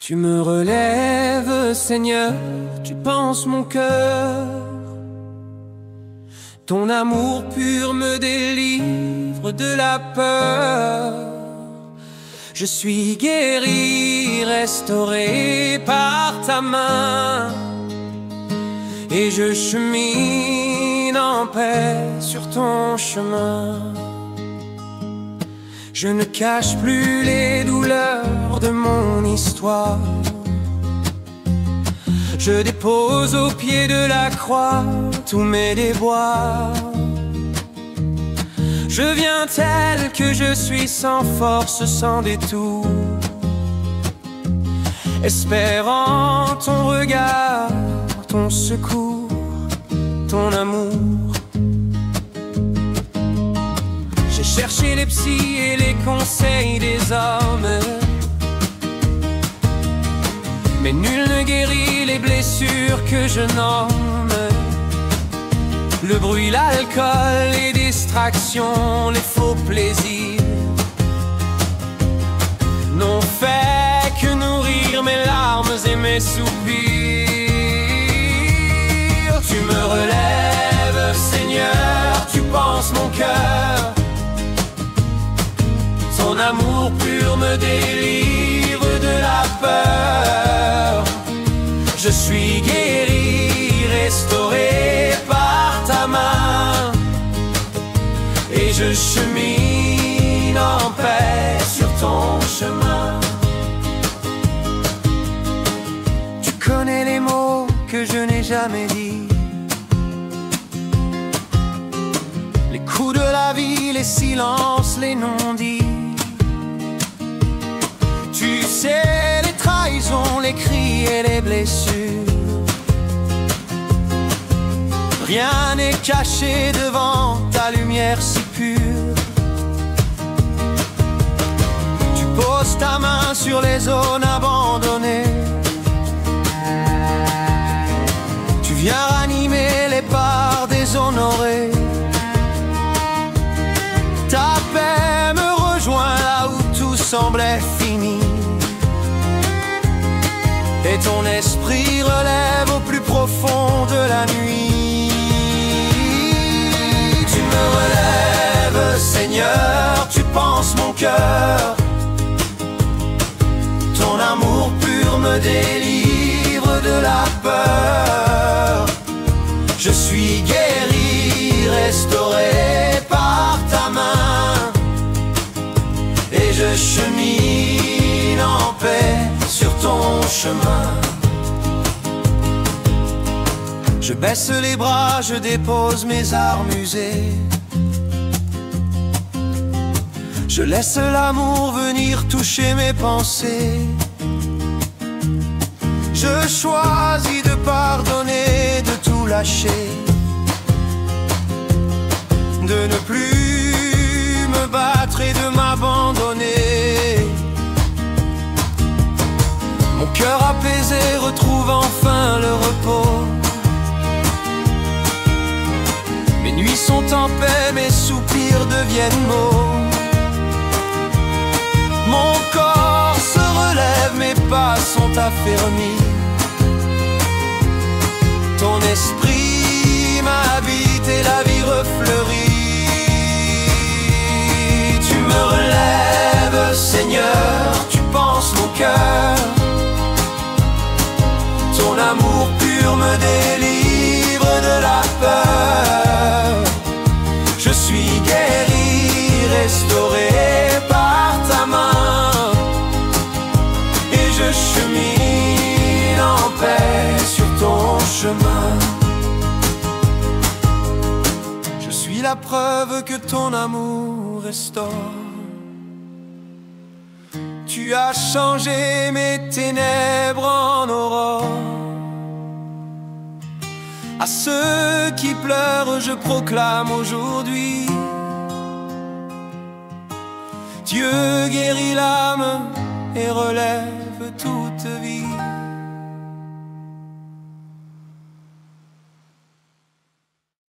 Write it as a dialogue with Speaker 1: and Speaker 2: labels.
Speaker 1: Tu me relèves, Seigneur, tu penses mon cœur. Ton amour pur me délivre de la peur. Je suis guéri, restauré par ta main, et je chemine en paix sur ton chemin. Je ne cache plus les douleurs de mon histoire. Je dépose au pied de la croix tous mes déboires. Je viens tel que je suis, sans force, sans détour, espérant ton regard, ton secours, ton amour. J'ai cherché les psys et les conseils des hommes, mais nul ne guérit les blessures que je nomme. Le bruit, l'alcool, les distractions, les faux plaisirs n'ont fait que nourrir mes larmes et mes soupirs. Tu me relèves, Seigneur, tu penses mon cœur. Ton amour pur me délivre de la peur. Je suis guéri, restauré par ta main, et je chemine en paix sur ton chemin. Tu connais les mots que je n'ai jamais dit, les coups de la vie, les silences, les non-dits. Tu sais les trahisons, les cris et les blessures. Rien n'est caché devant ta lumière si pure. Tu poses ta main sur les zones abandonnées. Tu viens ranimer les parts déshonorées. Ta paix me rejoint là où tout semblait fini, et ton esprit relève au plus profond de la nuit. Tu me relèves, Seigneur, tu penses mon cœur. Ton amour pur me délivre de la peur. Je suis guéri, restauré par ta main, et je chemine en paix sur ton chemin. Je baisse les bras, je dépose mes armes usées. Je laisse l'amour venir toucher mes pensées. Je choisis de pardonner, de tout lâcher, de ne plus me battre et de m'abandonner. Mon cœur apaisé retrouve enfin le repos. Mes nuits sont en paix, mes soupirs deviennent mots. Mon corps se relève, mes pas sont affermis. Ton esprit m'habite et la vie refleurit. Tu me relèves, Seigneur, tu penses mon cœur. Ton amour pur me délivre de la peur. Je suis guéri, restauré par ta main, et je chemine en paix sur ton chemin. Je suis la preuve que ton amour restaure. Tu as changé mes ténèbres en aurore. À ceux qui pleurent, je proclame aujourd'hui: Dieu guérit l'âme et relève toute vie.